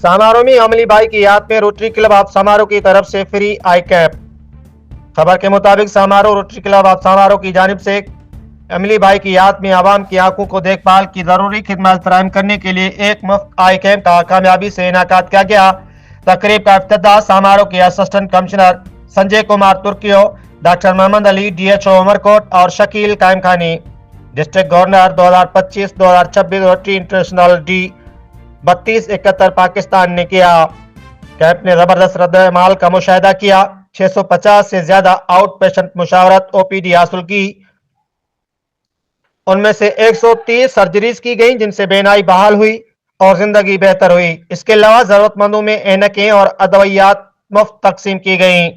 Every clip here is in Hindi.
समारोह में अमली भाई की याद में रोटरी क्लब ऑफ समारोह की तरफ से फ्री आई कैप। खबर के मुताबिक समारोह रोटरी क्लब ऑफ समारोह की जानिब से अमली भाई की याद में आवाम की आंखों को देखभाल की जरूरी खिदमत फराहम करने के लिए एक मुफ्त आई कैंप का कामयाबी से इनेकाद किया गया। तकरीब का इफ्तिताह समारोह के असिस्टेंट कमिश्नर संजय कुमार तुर्कियो, डॉक्टर मोहम्मद अली, DHO उमरकोट और Shakeel Kaimkhani, district governor 2025-2026 Rotary International D 3271 Pakistan ने किया। कैंप ने जबरदस्त रद्द-ए-माल का मुशाहिदा किया। 650 से ज्यादा आउट पेशेंट मुशावरत OPD हासिल की। उनमें से 130 सर्जरीज की गई जिनसे बेनाई बहाल हुई और जिंदगी बेहतर हुई। इसके अलावा जरूरतमंदों में ऐनकें और अदवियात मुफ्त तकसीम की गई।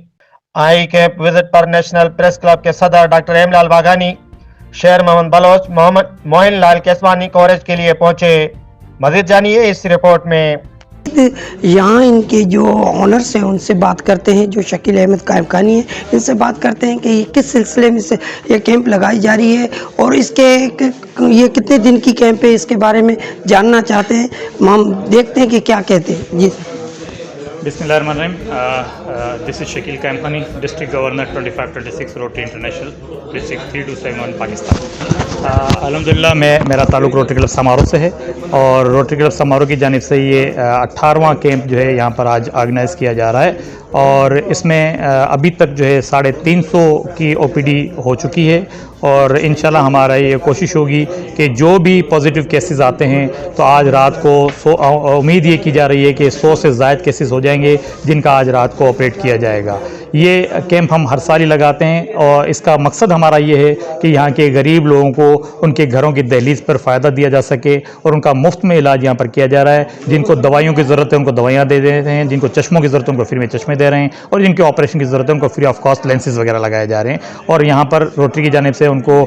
आई कैंप विजिट पर नेशनल प्रेस क्लब के सदर डॉक्टर हेमलाल बागानी, शेर मोहम्मद बलोच, मोहम्मद मोइन लाल केसवानी कवरेज के लिए पहुंचे। मजीद जानिए इस रिपोर्ट में। यहाँ इनके जो ऑनर्स हैं उनसे बात करते हैं, जो शकील अहमद कायमखानी है, इनसे बात करते हैं कि किस सिलसिले में से ये कैंप लगाई जा रही है और इसके ये कितने दिन की कैंप है, इसके बारे में जानना चाहते हैं। हम देखते हैं कि क्या कहते हैं। जी बिस्मिल्लाहिर्रहमानिर्रहीम। This is Shakeel Kaimkhani, district governor 2526 Rotary International, district 3271 Pakistan. अल्हम्दुलिल्लाह मेरा ताल्लुक़ रोटरी क्लब समारोह से है और रोटरी क्लब समारोह की जानिब से ये 18वां कैंप जो है यहाँ पर आज ऑर्गेनाइज़ किया जा रहा है और इसमें अभी तक जो है 350 की OPD हो चुकी है और इंशाल्लाह हमारा ये कोशिश होगी कि जो भी पॉजिटिव केसेस आते हैं तो आज रात को उम्मीद ये की जा रही है कि 100 से ज़ायद केसेस हो जाएंगे जिनका आज रात को ऑपरेट किया जाएगा। ये कैंप हम हर साल ही लगाते हैं और इसका मकसद हमारा ये है कि यहाँ के गरीब लोगों को उनके घरों की दहलीज पर फ़ायदा दिया जा सके और उनका मुफ्त में इलाज यहाँ पर किया जा रहा है। जिनको दवाइयों की ज़रूरत है उनको दवाइयाँ दे देते हैं, जिनको चश्मों की ज़रूरत है उनको फ्री में चश्मे दे रहे हैं और जिनके ऑपरेशन की ज़रूरत है उनको फ्री ऑफ कॉस्ट लेंसेज वगैरह लगाए जा रहे हैं। और यहाँ पर रोटरी की जानिब से उनको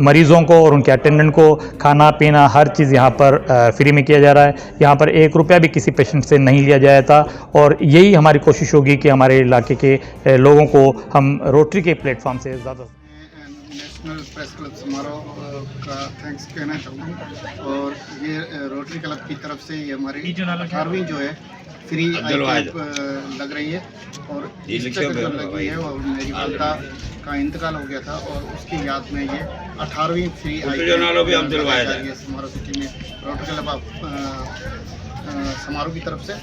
मरीज़ों को और उनके अटेंडेंट को खाना पीना हर चीज़ यहाँ पर फ्री में किया जा रहा है। यहाँ पर 1 रुपया भी किसी पेशेंट से नहीं लिया जाता और यही हमारी कोशिश होगी कि हमारे इलाके के लोगों को हम रोटरी के प्लेटफॉर्म से ज़्यादा नेशनल प्रेस क्लब समारोह का थैंक्स कहना चाहूँगा। और ये रोटरी क्लब की तरफ से ये हमारी 18वीं जो है फ्री आई कैंप लग रही है और इस जो लगी है और मेरी वालदा का इंतकाल हो गया था और उसकी याद में ये 18वीं फ्री आई कैंप समारोह सिटी में रोटरी क्लब समारोह की तरफ से।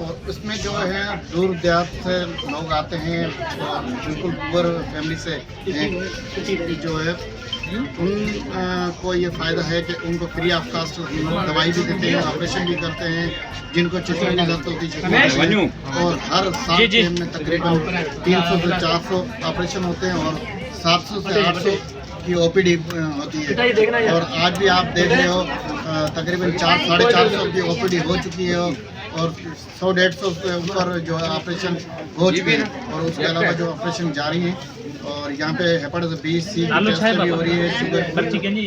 और उसमें जो है दूर दराज से लोग आते हैं और बिल्कुल पुअर फैमिली से जो है उनको ये फ़ायदा है कि उनको फ्री ऑफ कास्ट दवाई भी देते हैं, ऑपरेशन भी करते हैं, जिनको चश्मे की जरूरत होती है। और हर साल में तकरीबन 300 से 400 ऑपरेशन होते हैं और 700 से 800 की OPD होती है। और आज भी आप देख रहे हो तकरीबन 400-450 की OPD हो चुकी है और 100-150 से ऊपर जो है ऑपरेशन हो चुके हैं और उसके अलावा जो ऑपरेशन जारी हैं। और यहाँ पे हेपेटाइटिस B, C की टेस्टें भी हो रही है, शुगर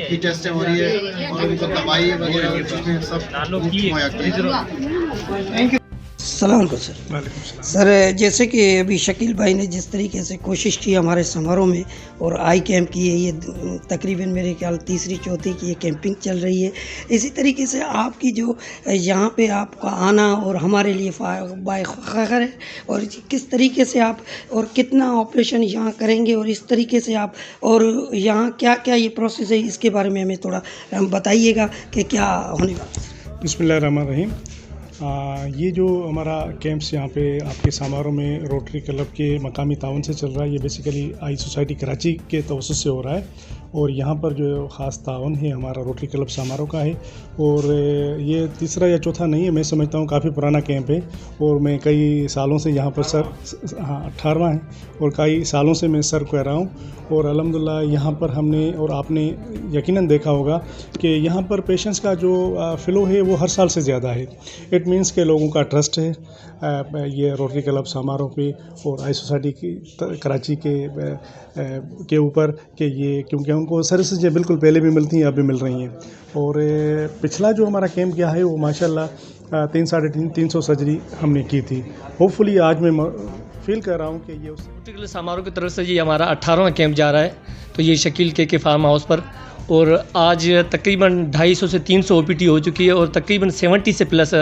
की टेस्टें हो रही है और उनको दवाई वगैरह चीज़ें सब मुहैया की। सलाम सर। सर जैसे कि अभी शकील भाई ने जिस तरीके से कोशिश की हमारे समारोह में और आई कैंप की है, ये तकरीबन मेरे ख्याल 3री-4थी की ये कैंपिंग चल रही है। इसी तरीके से आपकी जो यहाँ पे आपका आना और हमारे लिए फ़ख्र है और किस तरीके से आप और कितना ऑपरेशन यहाँ करेंगे और इस तरीके से आप और यहाँ क्या क्या ये प्रोसेस है, इसके बारे में हमें थोड़ा बताइएगा कि क्या होने वाला है। बिस्मिल्लाहिर्रहमानिर्रहीम। ये जो हमारा कैंप्स यहाँ पे आपके समारोह में रोटरी क्लब के मकामी ताउन से चल रहा है, ये बेसिकली आई सोसाइटी कराची के तवज्जुह से हो रहा है और यहाँ पर जो ख़ास ताउन है हमारा रोटरी क्लब समारोह का है। और ये 3रा या 4था नहीं है, मैं समझता हूँ काफ़ी पुराना कैंप है और मैं कई सालों से यहाँ पर सर 18वां है और कई सालों से मैं सर कह रहा हूँ। और अल्हम्दुलिल्लाह यहाँ पर हमने और आपने यकीनन देखा होगा कि यहाँ पर पेशेंट्स का जो फ़्लो है वो हर साल से ज़्यादा है। इट मीन्स के लोगों का ट्रस्ट है ये रोटरी क्लब समारोह पे और आई सोसाइटी की कराची के ऊपर कि ये क्योंकि उनको सर्विसेज बिल्कुल पहले भी मिलती हैं, अब भी मिल रही हैं। और पिछला जो हमारा कैंप गया है वो माशाल्लाह 300-350 सर्जरी हमने की थी। होपफुली आज मैं फील कर रहा हूँ कि ये रोटरी क्लब समारोह की तरफ से ये हमारा 18वां कैंप जा रहा है। तो ये शकील के फार्म हाउस पर और आज तकरीबन 250 से 300 ओपीडी हो चुकी है और तकरीबन 70 से प्लस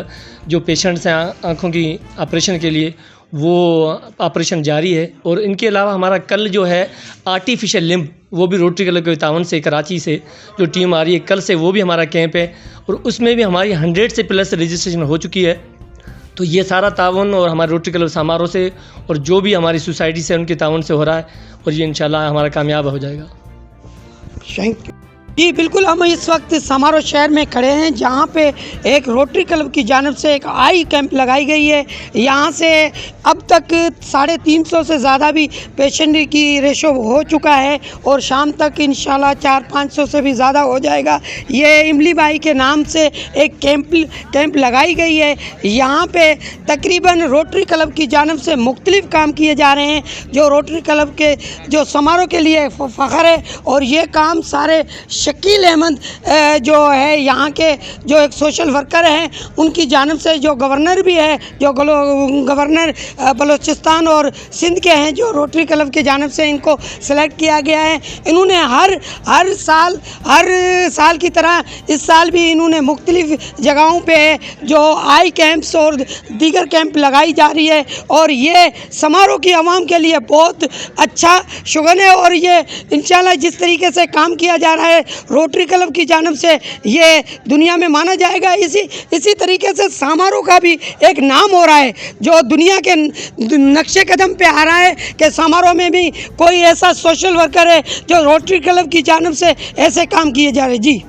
जो पेशेंट्स हैं आँखों की ऑपरेशन के लिए वो ऑपरेशन जारी है। और इनके अलावा हमारा कल जो है आर्टिफिशियल लिम्ब वो भी रोटरी क्लब के तावन से कराची से जो टीम आ रही है कल से वो भी हमारा कैंप है और उसमें भी हमारी 100 से प्लस रजिस्ट्रेशन हो चुकी है। तो ये सारा तावन और हमारे रोटरी क्लब समारोह से और जो भी हमारी सोसाइटी से उनके तावन से हो रहा है और ये इंशाल्लाह हमारा कामयाब हो जाएगा। थैंक यू जी। बिल्कुल, हम इस वक्त समारोह शहर में खड़े हैं जहां पे एक रोटरी क्लब की जानिब से एक आई कैंप लगाई गई है। यहां से अब तक 350 से ज़्यादा भी पेशेंट की रेशो हो चुका है और शाम तक इंशाल्लाह 400-500 से भी ज़्यादा हो जाएगा। ये इमली बाई के नाम से एक कैंप लगाई गई है। यहाँ पे तकरीबन रोटरी क्लब की जानिब से मुख्तलिफ काम किए जा रहे हैं जो रोटरी क्लब के जो समारोह के लिए फ़ख्र है। और ये काम सारे शकील अहमद जो है यहाँ के जो एक सोशल वर्कर हैं उनकी जानिब से, जो गवर्नर भी है, जो गवर्नर बलूचिस्तान और सिंध के हैं, जो रोटरी क्लब की जानिब से इनको सेलेक्ट किया गया है। इन्होंने हर साल की तरह इस साल भी इन्होंने मुख्तलिफ जगहों पे जो आई कैंप्स और दीगर कैंप लगाई जा रही है और ये समारोह की आवाम के लिए बहुत अच्छा शुगन है। और ये इंशाल्लाह जिस तरीके से काम किया जा रहा है रोटरी क्लब की जानिब से ये दुनिया में माना जाएगा। इसी तरीके से समारोह का भी एक नाम हो रहा है जो दुनिया के नक्शे कदम पे आ रहा है कि समारोह में भी कोई ऐसा सोशल वर्कर है जो रोटरी क्लब की जानिब से ऐसे काम किए जा रहे हैं। जी।